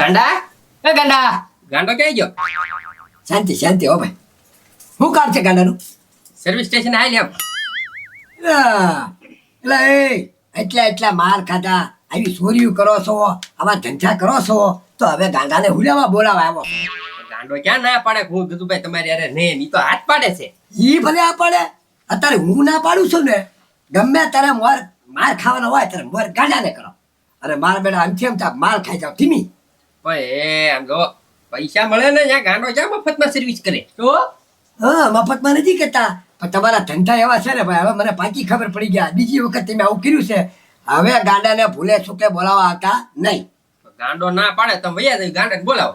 ગાંડા ગાંડો ક્યાં ગયો? શાંતિ શાંતિ હો ભાઈ. શું કામ છે ગાંડાનું? સર્વિસ સ્ટેશન આય લે. એટલે એટલા માર ખાધા, આવી ચોરીઓ કરો છો, આવા ધંધા કરો છો, તો હવે ગાંડાને હુલામાં બોલાવા આવ્યો. ગાંડો ક્યાં ના પાડે? હું કીધું ભાઈ તમારી યાર ને ની તો હાથ પાડે છે. ઈ ભલે આ પડે, અત્યારે હું ના પાડું છું ને, ગમે તારે માર ખાવાનો હોય ત્યારે મોર ગાંડાને કરો. અરે માર બેટા આમથી આમ માર ખાઈ જાવ ધીમી. ભાઈ આમ જો પૈસા મળે ને ત્યાં ગાંડો જ્યાં મફતમાં સર્વિસ કરે તો. હા, મફતમાં નથી કરતા, પણ તમારા ધંધા એવા છે ને ભાઈ, હવે મને પાકી ખબર પડી ગયા. બીજી વખત તમે આવું કર્યું છે, હવે ગાંડાને ભૂલે છૂટે બોલાવા આવતા નહીં. ગાંડો ના પાડે તમે વૈયા જઈ ગાંડા બોલાવો.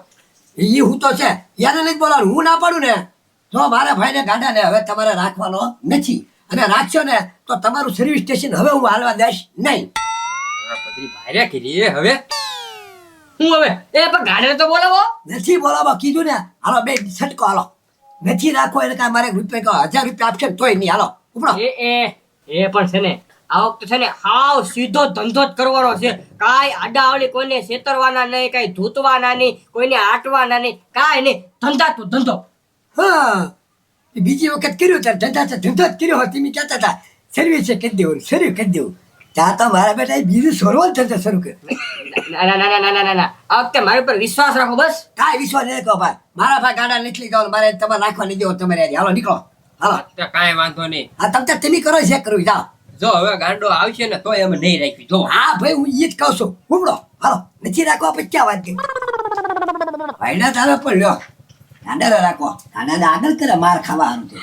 ઈ હું તો છે, યાને નહીં બોલાવું. હું ના પાડું ને તો મારા ભાઈને ગાંડાને હવે તમારે રાખવાનો નથી, અને રાખશો ને તો તમારું સર્વિસ સ્ટેશન હવે હું હાલવા દઈશ નહીં. બધી ભાર્યા કરી હવે હું હવે એ પણ ગાંડા તો બોલાવો. નથી બોલાવો કીધું ને. હાલો બે છટકો હાલો. નથી રાખો એટલે કાંઈ મારે રૂપિયા 1000 રૂપિયા આપશે ને તોય નહીં. હાલો ઉપડો. એ પણ છે ને આ વખતે છે ને હાવ સીધો ધંધો જ કરવાનો છે. કાંઈ આડાવડી કોઈને છેતરવાના નહીં, કાંઈ ધૂતવાના નહીં, કોઈને આટવાના નહીં, કાંઈ નહીં. ધંધા તું ધંધો. હા, બીજી વખત કર્યું ત્યારે ધંધો જ કર્યો હોય. તમે કહેતા હતા સર્વિસ કરી દેવું, શરૂ કરી દેવું. ત્યાં તો મારા બેટા બીજું સોરવો ધંધો શરૂ કર્યો. ના આ વખતે મારી પર વિશ્વાસ રાખો બસ. કાંઈ વિશ્વાસ નહીં કહો ભાઈ. મારા ભાઈ ગાડા નીકળી જાવ, મારે તમારે રાખવા નહીં દેવો તમારે. હાલો નીકળો હાલો. કાંઈ વાંધો નહીં. હા તમે કરો છે કરવું જાઓ. જો હવે ગાંડો આવશે ને તોય અમે નહીં રાખવી. જો હા ભાઈ, હું ઈ જ કહું છું. ઉપડો હાલો. નથી રાખવા પછી ક્યાં વાત કરી? ભાઈના તારે પણ લ્યો ગાંડા રાખો. ગાંડા આગળ કરે માર ખાવા હારું છે.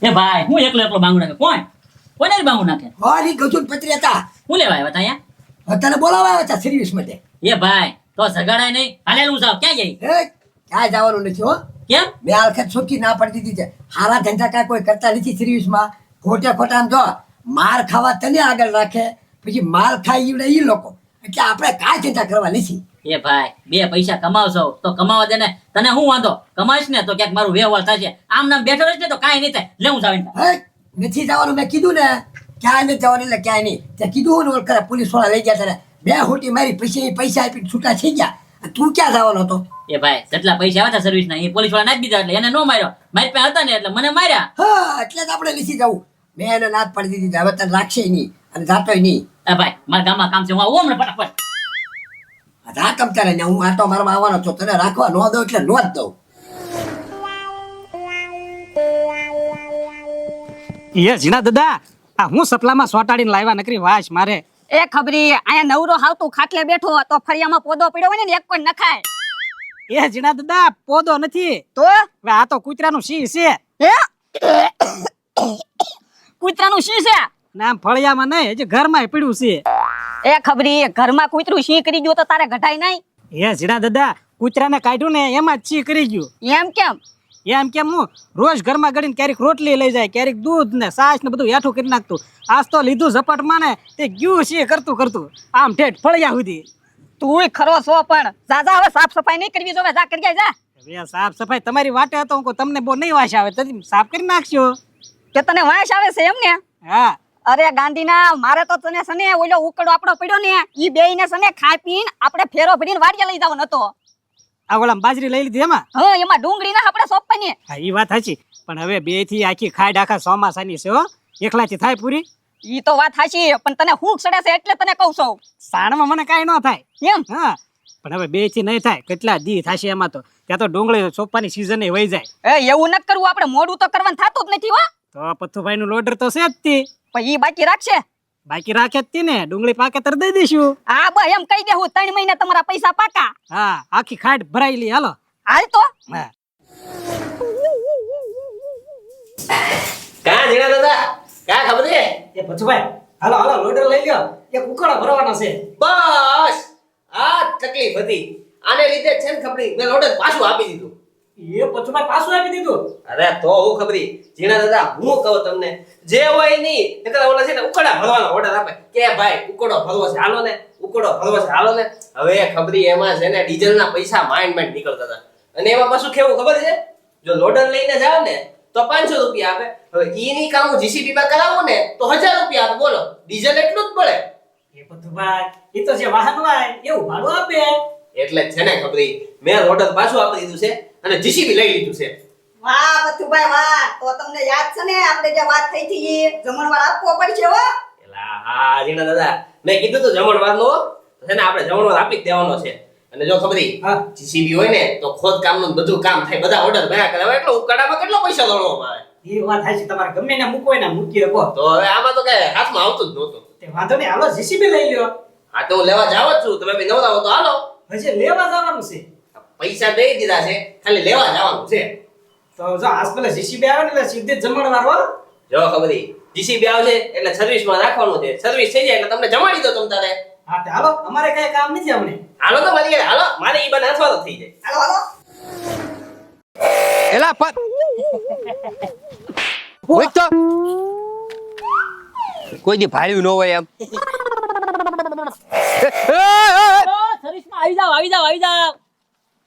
એ ભાઈ હું એકલો બાંગુ નાખે? કોને બાંગુ નાખે? હોરી ગજુન પત્રી હતા, હું લેવા આવ્યા તા અહીંયા? તને બોલાવા આવ્યા હતા સર્વિસ માટે. એ ભાઈ તો સગાડાય નહીં, હાલેલું જાવ. ક્યાં જઈ? ક્યાંય જવાનું નથી હો. કેમ? મેં આ વખત સોચી ના પડી દીધી છે. હારા ધંધા કાંઈ કોઈ કરતા નથી સર્વિસમાં. ખોટા આમ જો માર ખાવા તને આગળ રાખે, પછી માર ખાઈ ઈવડે ઈ લોકો. એટલે આપણે કાંઈ ચિંતા કરવા નથી. એ ભાઈ બે પૈસા કમાવશો તો કમાવા દે ને. તને શું વાંધો? કમાઈશ ને તો ક્યાંક મારું વ્યવહાર થશે. આમ નામ બેઠો રહીશ ને તો કાંઈ નહીં થાય. લેવું જાવ. નથી જવાનું મેં કીધું ને. ક્યાંય નથી જવાનું એટલે ક્યાંય નહીં. ત્યાં કીધું ને કરે પોલીસ વાળા લઈ ગયા ત્યારે 2 હોટી મારી પછી પૈસા આપીને છૂટા થઈ ગયા. તું ક્યાં જવાનો હતો? એ ભાઈ જેટલા પૈસા આવ્યા સર્વિસ ના એ પોલીસ વાળા નાખી દીધા, એટલે એને નો માર્યો. મારી પાસે હતા ને એટલે મને માર્યા. હા, એટલે જ આપણે લીસી જવું. મેં એને નાદ પાડી દીધી, હવે તને રાખશે નહીં અને જાતોય નહીં. એ ભાઈ મારા ગામમાં કામ છે, હું આવું હમણાં ફટાફટ. રાખ તારે ને, હું આટો મારવા આવવાનો છું. તને રાખવા ન દઉં એટલે નો જ દઉં. એ ઝીણા દાદા, આ હું સપલામાં સોટાડીને લાવ્યા નકરી વાસ મારે. એ ખબરી આયા નવરો હાવતું ખાટલે બેઠો તો ફરિયામાં પોદો પડ્યો હોય ને એક કોઈ નખાય. એ ઝીણા દાદા પોદો નથી તો હવે આ તો કૂતરાનું સી છે. એ કૂતરાનું શી છે? નામ ફળિયામાં નહીં, હજી ઘરમાં પડ્યું છે. એ ખબરી ઘરમાં કૂતરું શી કરી ગયું તો તારે ઘટાય નહીં? એ ઝીણા દાદા કૂતરાને કાઢ્યું ને એમાં જ સી કરી ગયું. એમ કેમ? એમ કેમ હું રોજ ઘરમાં ગળીને ક્યારેક રોટલી લઈ જાય, ક્યારેક દૂધ ને છાશ ને બધું હેઠું કરી નાખતું. આજ તો લીધું ઝપટમાં ને તે ગયું છે કરતું આમ ઠેઠ ફળિયા સુધી. તું ખરો છો પણ જા હવે સાફ સફાઈ નહીં કરવી જોવે. જા કરી જા. હવે સાફ સફાઈ તમારી વાટે હતો, હું તમને બહુ નહીં વાસ આવે તો સાફ કરી નાખશો. કે તને વાંસ આવે છે એમ ને? હા. અરે ગાંધીના મારે તો તને સને ઓલો ઉકડો આપણો પડ્યો ને ઈ બેયને સને ખાઈ પીને આપણે ફેરો ફરીને વાડિયા લઈ જવાનો હતો. આ ઓલા બાજરી લઈ લીધી એમાં? હા, એમાં ડુંગળી ના આપણે સોંપવાની. હા એ વાત સાચી, પણ હવે 2 થી આખી ખાડ આખા ચોમાસાની છે હો. એકલાથી થાય પૂરી? ઈ તો વાત સાચી, પણ તને હૂંક સડે છે એટલે તને કહું છું. સાણમાં મને કાંઈ ન થાય એમ? હા, પણ હવે 2 થી નહીં થાય. કેટલા દી થશે એમાં? તો ત્યાં તો ડુંગળી સોંપવાની સીઝન વહી જાય. એવું નથી કરવું, આપણે મોડું તો કરવાનું થતું જ નથી. તો પથ્થુભાઈ નું લોડર તો છે જ તી. પણ ઈ બાકી રાખશે? બાકી રાખે જ તી ને. ડુંગળી પાકે તર દઈ દઈશું. હા બસ એમ કહી દેવું 3 મહિને તમારા પૈસા પાકા. હા, આખી ખાડ ભરાયેલી. હાલો હાલ તો. હા. કાં જીણા દાદા કાં ખબર છે? એ પથ્થુભાઈ હાલો લોડર લઈ લ્યો. એક ઉકળો ભરવાનો છે. બસ આ તકલીફ હતી, આને લીધે છે ને ખબરી મેં લોડર પાછું આપી દીધું. એ પથ્થુભાઈ પાછું આપી દીધું? અરે તો હું ખબરી જીણા દાદા હું કહું તમને જે હોય નહીં નકર ઓલા છે ને ઉકડા ભરવાનો ઓર્ડર આપે કે ભાઈ ઉકડો ભરવો છે હાલો ને, ઉકડો ભરવો છે હાલો ને. હવે ખબરી એમાં છે ને ડીઝલ ના પૈસા માંડ નીકળતા હતા, અને એમાં પાછું કેવું ખબર છે, જો લોડર લઈને જાવ ને તો 500 રૂપિયા આપે. હવે ઈ ની કામ જીસીબી માં કરાવું ને તો 1000 રૂપિયા આપે. બોલો ડીઝલ એટલું જ પડે. એ પથ્થુભાઈ એ તો જે વાહન હોય એવું ભાડું આપે. એ એટલે જ છે ને ખબરી મેં ઓર્ડર પાછું આપી દીધું છે અને જીસીબી લઈ લીધું છે. વાહ બથુભાઈ વાહ, તો તમને યાદ છે ને આપણે જે વાત થઈ હતી એ જમણવાર આપવો પડશે હો. એલા હા જીણા દાદા, મેં કીધું તું જમણવારનો છે ને આપણે જમણવાર આપી જ દેવાનો છે. અને જો ખબરી હા. જીસીબી હોય ને તો ખોદકામનું બધું કામ થાય, બધા ઓર્ડર ભર્યા કરે. હવે એટલો ઉકાળામાં કેટલો પૈસા દોડવામાં આવે. એ વાત થાય છે તમારે, ગમે ને મૂકો ને મૂકી શકો. તો હવે આમાં તો કઈ હાથમાં આવતું જ નહોતું. તે વાંધો નહીં, હાલો જીસીબી લઈ લ્યો. હા તો હું લેવા જાવ જ છું, તમે બી નવરા હો તો હાલો. હજી લેવા જવાનું છે. પૈસા દઈ દીધા છે, ખાલી લેવા જવાનું છે. તો જો આજ પેલા જીસીબી આવે ને એટલે સીધી જ જમણવાર હો. જો ખબરી જીસીબી આવશે એટલે સર્વિસમાં રાખવાનું છે. સર્વિસ થઈ જાય એટલે તમને જમાડી દો તમ તારે. હા તે હાલો, અમારે કઈ કામ નથી હમણે. હાલો તો મારી ઘરે હાલો, મારે ઈ બને અથવા તો થઈ જાય. હાલો હાલો. એલા પર ઓય તો કોઈ દી ભાળ્યું ન હોય એમ. સર્વિસમાં આવી જાવ, આવી જાવ, આવી જાવ.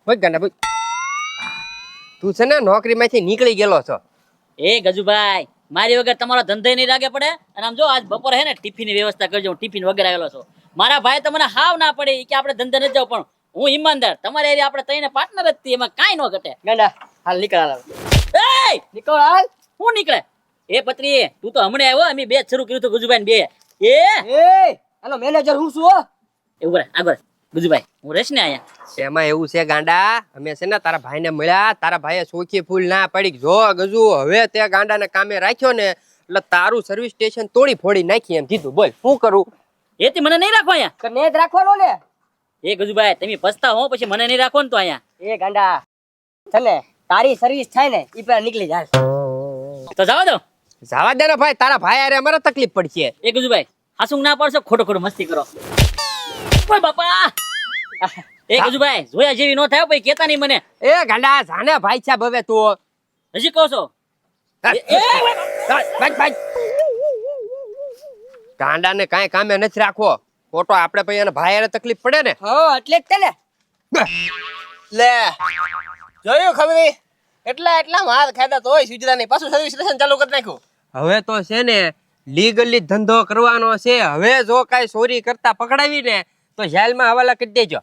ઓય ગાંડા ભાઈ, તું છે ને નોકરીમાંથી નીકળી ગયેલો છો. એ ગજુભાઈ, મારી વગર તમારો ધંધો નહીં લાગે પડે. અને આમ જો આજ બપોરે હે ને ટિફિનની વ્યવસ્થા કરજો, હું ટિફિન વગર આવેલો છું. મારા ભાઈ તો મને હાવ ના પડે ઈ કે આપણે ધંધે ન જાવ, પણ હું ઈમાનદાર, તમારે એરી આપણે તઈને પાર્ટનર જ હતી, એમાં કાંઈ ન ઘટે. ગાંડા હાલ નીકળ હાલ. એય નીકળ હાલ. હું નીકળે? એ પત્રી, તું તો હમણે આવ્યો, અમે બે જ શરૂ કર્યું હતું ગજુભાઈ બે. એ એ હાલો મેનેજર હું છું હો. એવું રે આગળ ગજુભાઈ, હું રહીશ ને અહીંયા. એમાં એવું છે ગાંડા, અમે છે ને તારા ભાઈને મળ્યા, તારા ભાઈએ સોખી ફૂલ ના પડી. જો ગજુ હવે તે ગાંડાને કામે રાખ્યો ને એટલે તારું સર્વિસ સ્ટેશન તોડી ફોડી નાખી એમ કીધું. બોલ શું કરું? એથી મને નહીં રાખો અહીંયા. કને જ રાખવાનો ને. એ ગજુભાઈ, તમે પછતા હો, પછી મને નહીં રાખો ને તો અહીંયા. એ ગાંડા તને તારી સર્વિસ થાય ને ઈ પેલા નીકળી જાય. તો જવા દો. જવા દે ને ભાઈ, તારા ભાઈ અરે અમારે તકલીફ પડશે. એ ગજુભાઈ, હાસું ના પડશો, ખોટો ખોટો મસ્તી કરો. ઓય બાપા, એ ગજુભાઈ જોયા જેવી નો થાય, પછી કેતા નહીં મને. એ ગાંડા જાને ભાઈ છે હવે તું. હજી કહો છો? ગાંડાને કાંઈ કામે નથી રાખવો, ખોટો આપણે પછી એને ભાઈ અરે તકલીફ પડે ને. હા એટલે જ તને લે જોયું ખબરી એટલા માર ખાધા તોય સુજરાની પાછું સર્વિસ સ્ટેશન ચાલુ કરી નાખ્યું. હવે તો છે ને લીગલી ધંધો કરવાનો છે. હવે જો કાંઈ ચોરી કરતા પકડાવી ને તો જેલમાં હવાલા કરી દેજો.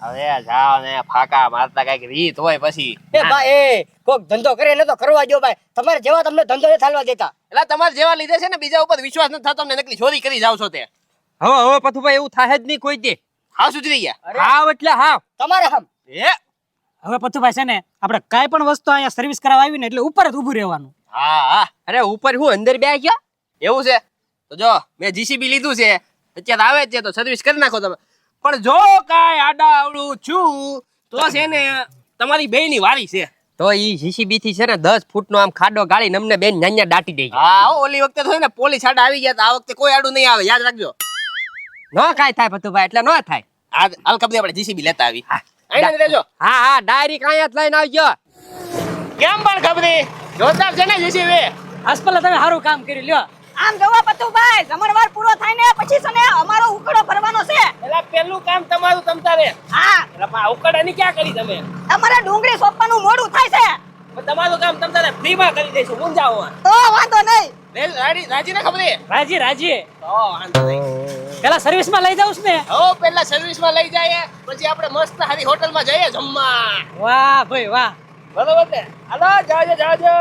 હવે જાઓ ને ફાકા મારતા કઈક રીત હોય પછી. એ ભાઈ એ કોક ધંધો કરે ને તો કરવા દો ભાઈ. તમારે જેવા તમને ધંધો નથી હાલવા દેતા. એટલે તમારે જેવા લીધે છે ને બીજા ઉપર વિશ્વાસ નથી થતો, અમને નકલી ચોરી કરી જાવ છો તે. હવે પથુભાઈ એવું થાય જ નહીં કોઈ દે. હા સુધરી ગયા. હાવ એટલે હાવ. તમારે હમ એ હવે પથુભાઈ છે ને આપણે કાંઈ પણ વસ્તુ અહીંયા સર્વિસ કરાવવા આવી ને એટલે ઉપર જ ઊભું રહેવાનું. હા હા અરે ઉપર હું અંદર બે ગયા. એવું છે તો જો મેં જીસીબી લીધું છે, અત્યારે આવે છે તો સર્વિસ કરી નાખો તમે. પણ જો કાંઈ આડા આવડું છું તો છે ને તમારી બે ની વારી છે. તો ઈ જીસીબી થી છે ને 10 ફૂટનો આમ ખાડો ગાળી અમને બેન ન્યા દાટી દેજો. હા ઓલી વખતે તો છે ને પોલીસ આડા આવી ગયા હતા, આ વખતે કોઈ આડું નહીં આવે, યાદ રાખજો. નો કાંઈ થાય પથુભાઈ, એટલે નો થાય. આ હાલ કબડી આપણે જીસીબી લેતા આવી. આઈને રહેજો. હા હા ડાયરેક્ટ અહીંયા જ લઈને આવજો. કેમ પણ ખબરી જોરદાર છે ને જીસીબી. આજ પેલા તમે સારું કામ કર્યું લ્યો. આમ જોવો પતુભાઈ, જમણવાર પૂરો થાય ને પછી છે ને અમારો ઉકળો ભરવાનો છે. એલા પેલું કામ તમારું તમતારે. હા, એલા પા ઉકડાની ક્યાં કરી તમે? અમારે ડુંગળી સોંપવાનું મોડું થાય છે. પણ તમારું કામ તમતારે ફ્રીમાં કરી દઈશું, મૂંઝાવો. તો વાંધો નહીં. રાજી ને ખબરી? રાજી રાજી, તો વાંધો નહીં. પેલા સર્વિસમાં લઈ જાઉં ને. હો પેલા સર્વિસમાં લઈ જાય પછી આપણે મસ્ત હારી હોટલમાં જઈએ જમવા. વાહ ભાઈ વાહ. બરોબર ને? હાલો જાજો જાજો.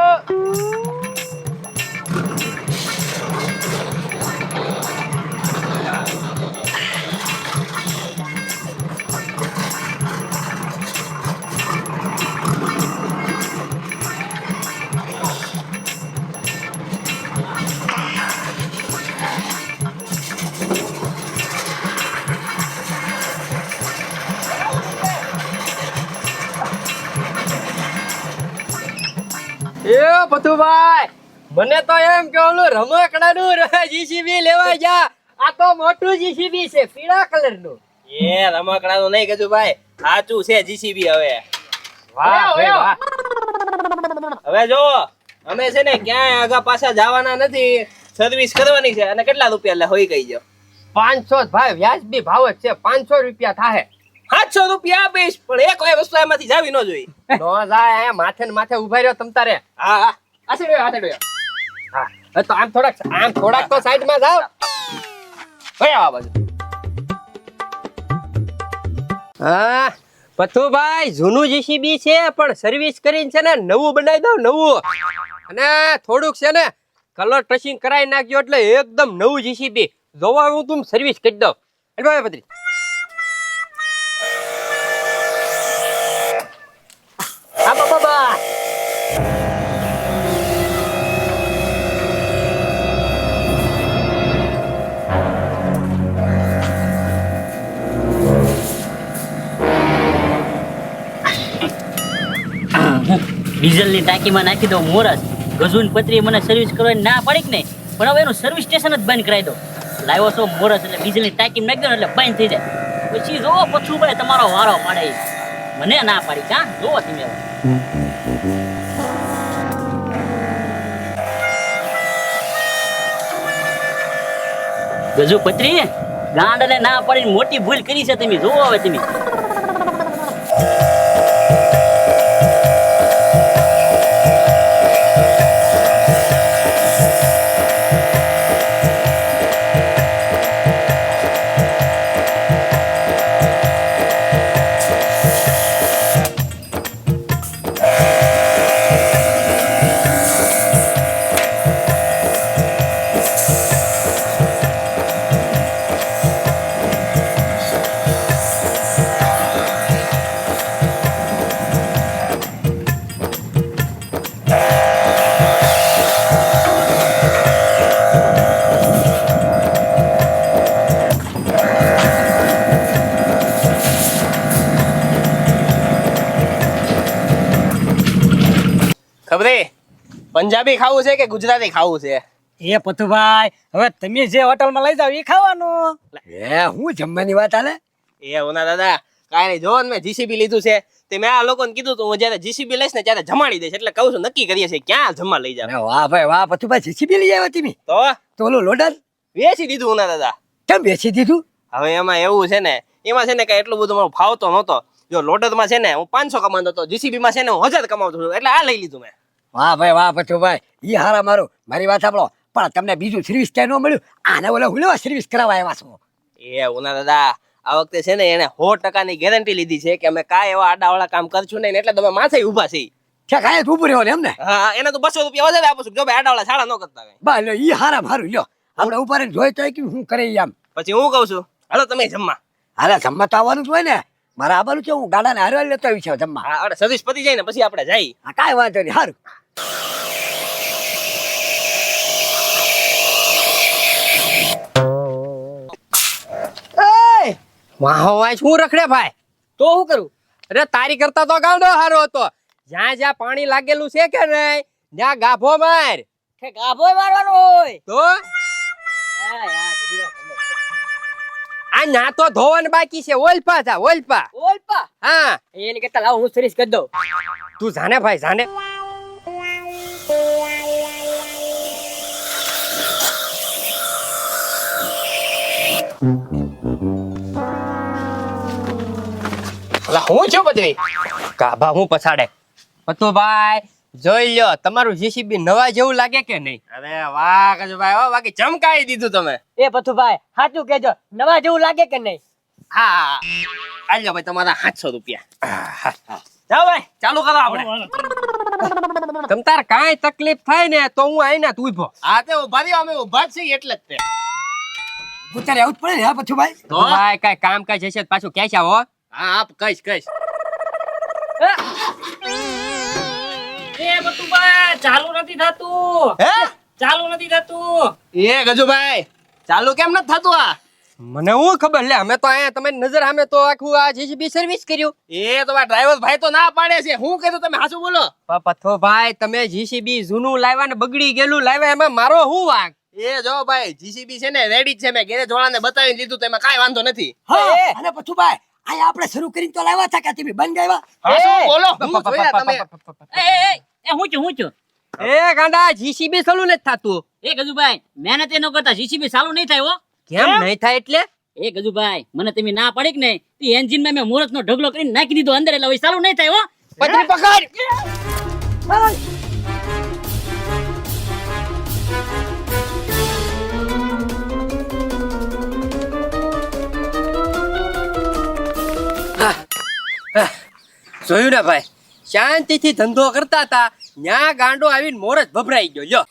એ પથુભાઈ, મને તો એમ કે ઓલું રમકડાનું જીસીબી લેવા જા. આ તો મોટું જીસીબી છે, પીળા કલરનું. એ રમકડાનું નહીં કીધું ભાઈ, સાચું છે જીસીબી. હવે વાહ ભાઈ વાહ. હવે જો અમે છે ને ક્યાંય આગા પાછા જવાના નથી, સર્વિસ કરવાની છે. અને કેટલા રૂપિયા લે હોઈ ગઈ જો? 500 ભાઈ, વ્યાજબી ભાવ જ છે. 500 રૂપિયા થાય. 700 રૂપિયા આપીશ, પણ એક કોઈ વસ્તુ એમાંથી જાવી ન જોઈ. નો જાય, અહીંયા માથે ને માથે ઉભા રહ્યો તમ તારે. હા હા આસેડ્યો આસેડ્યો. હા હવે તો આમ થોડાક તો સાઈડમાં જાવ. ભાઈ આવા બાજુ. હા પથુભાઈ જૂનું જીસીબી છે પણ સર્વિસ કરીને છે ને નવું બનાવી દઉં નવું. અને થોડુંક છે ને કલર ટચિંગ કરાવી નાખજો એટલે એકદમ નવું જીસીબી જોવા હું તું સર્વિસ કરી દઉં. એટલે ભાઈ પત્રી હા બાબા ડીઝલની ટાંકીમાં નાખી દો મોરસ. ગજુન પત્રી મને સર્વિસ કરવાની ના પડી કે નહીં, પણ હવે એનું સર્વિસ સ્ટેશન જ બંધ કરાવી દો. લાવ્યો છો મોરસ એટલે ડીઝલની ટાંકીમાં નાખી દો એટલે બંધ થઈ જાય. પછી જો પછુભાઈ તમારો વારો પાડે. મને ના પાડી કા જોવો તમે હવે. ગજુ પત્રી ગાંડને ના પાડીને મોટી ભૂલ કરી છે તમે જોવો હવે તમે. ખબરે પંજાબી ખાવું છે કે ગુજરાતી ખાવું છે? એ પથુભાઈ હવે તમે જે હોટલમાં લઈ જાવ એ ખાવાનું. એ હું જમવાની વાત હાલે? એ ઓના દાદા કાંઈ નહીં, જોવો ને મેં જીસીબી લીધું છે તે મેં આ લોકોને કીધું તું હું જ્યારે જીસીબી લઈશ ને ત્યારે જમાડી દઈશ, એટલે કહું છું નક્કી કરીએ છીએ ક્યાં જમવા લઈ જાવ. અરે વાહ ભાઈ વાહ, પથુભાઈ જીસીબી લઈ આવ્યા તમે? તો તો ઓલું લોડર વેચી દીધું ઓના દાદા. કેમ બેસી દીધું? હવે એમાં એવું છે ને, એમાં છે ને કઈ એટલું બધું મારું ફાવતો નહોતો. જો લોડરમાં છે ને હું 500 કમાતો હતો, જીસીબી માં છે ને હું 1000 કમાતો છું, એટલે આ લઈ લીધું મેં. વાહ ભાઈ વાહ પથુભાઈ, ઈ હારા મારું. મારી વાત સાંભળો, પણ તમને બીજું સર્વિસ ક્યાંય ન મળ્યું? આને ઓલા હું લેવા સર્વિસ કરાવવા આવ્યા છો? એ ઓના દાદા આ વખતે છે ને એને 100% ગેરંટી લીધી છે કે અમે કાંઈ એવા આડાવાળા કામ કરશું નહીં, એટલે તમે માથે ઊભા છે. છે કાંઈ તો ઉભું રહ્યો ને એમને? હા, એને તો 200 રૂપિયા વધારે આપું છું જો ભાઈ આડાવાળા સાડા ન કરતા હોય. બા લ્યો, ઈ હારા મારું લ્યો. આપણે ઉપર જોઈ તો કે હું કરે ઈ આમ. પછી હું કહું છું હાલો તમે જમવા. હારે જમવા તો આવવાનું જ હોય ને, મારે આવવાનું છે. હું ગાડાને હારવા લેતો આવી છે જમવા. હા, સર્વિસ પતી જાય ને પછી આપણે જઈએ. હા કાંઈ વાંધો નહીં, સારું. વાહ વાહ શું રખડે ભાઈ? તો શું કરું? અરે તારી કરતા તો ગાંડો હારો હતો. જ્યાં જ્યાં પાણી લાગેલું છે કે નહીં ત્યાં ગાભો માર. કે ગાભોય મારવાનો હોય તો આ ના તો ધોવાનું બાકી છે. ઓલપા જા ઓલપા. ઓલપા હા એની કરતા લાવ હું સર્વિસ કરી દઉં. તું જાને ભાઈ જાને. હું છું બધી ગાભા હું પછાડે. પતો ભાઈ જોઈ લ્યો તમારું જીસીબી નવા જેવું લાગે કે નહીં? અરે વાહ કજુભાઈ, હો બાકી ચમકાવી દીધું તમે. એ પથુભાઈ સાચું કેજો, નવા જેવું લાગે કે નહીં? હા આલ્યો ભાઈ તમારા 700 રૂપિયા. જાઓ ભાઈ ચાલુ કરો આપણે. તમ તાર કાંઈ તકલીફ થાય ને તો હું આઈને તું ઉભો. હા તે ઉભા રહ્યો, અમે ઉભા જ છીએ એટલે જ તે. ઉતારે આવું જ પડે ને હા પથુભાઈ? તો ભાઈ કાંઈ કામ કાજ હશે તો પાછું ક્યાં છે? હો હા આપ કઈશ. એ પથુભાઈ ચાલુ નથી થતું. હે ચાલુ નથી થતું. એ ગજુભાઈ ચાલુ કેમ નથી થતું? આ મને હું ખબર લે, અમે તો અહીંયા તમે નજર સામે તો આખું આ જીસીબી સર્વિસ કર્યું. એ તો ડ્રાઈવર ભાઈ તો ના પાડે છે. હું કીધું તમે હાચું બોલો. પથો ભાઈ તમે જીસીબી જૂનું લાવ્યા ને બગડી ગયેલું લાવ્યા, એમાં મારો શું વાંક? એ જો ભાઈ જીસીબી છે ને રેડી જ છે, મેં ગેરેજ વાળાને બતાવી દીધું તો એમાં કાંઈ વાંધો નથી. હા અને પથુભાઈ અહીંયા આપણે શરૂ કરીને તો લાવ્યા હતા કે તમે બંધ આવ્યા? હાચું બોલો. હું જોયા તમે. હું છું એ ગાંડા જીસીબી ચાલુ નથી થતું. એ ગજુભાઈ મહેનત ન કરતા જીસીબી ચાલુ નહીં થાય હો. કેમ નહીં થાય એટલે? એ ગજુભાઈ મને તમે ના પડી કે નહીં, તે એન્જિન માં મેં મુહૂર્ત નો ઢગલો કરીને નાખી દીધો અંદર, એટલે હવે ચાલુ નહીં થાય હો. પતરી પકડ. હા જોયું ને ભાઈ શાંતિથી ધંધો કરતા હતા ન્યા ગાંડો આવીને મોર જ ભભરાઈ ગયો લ્યો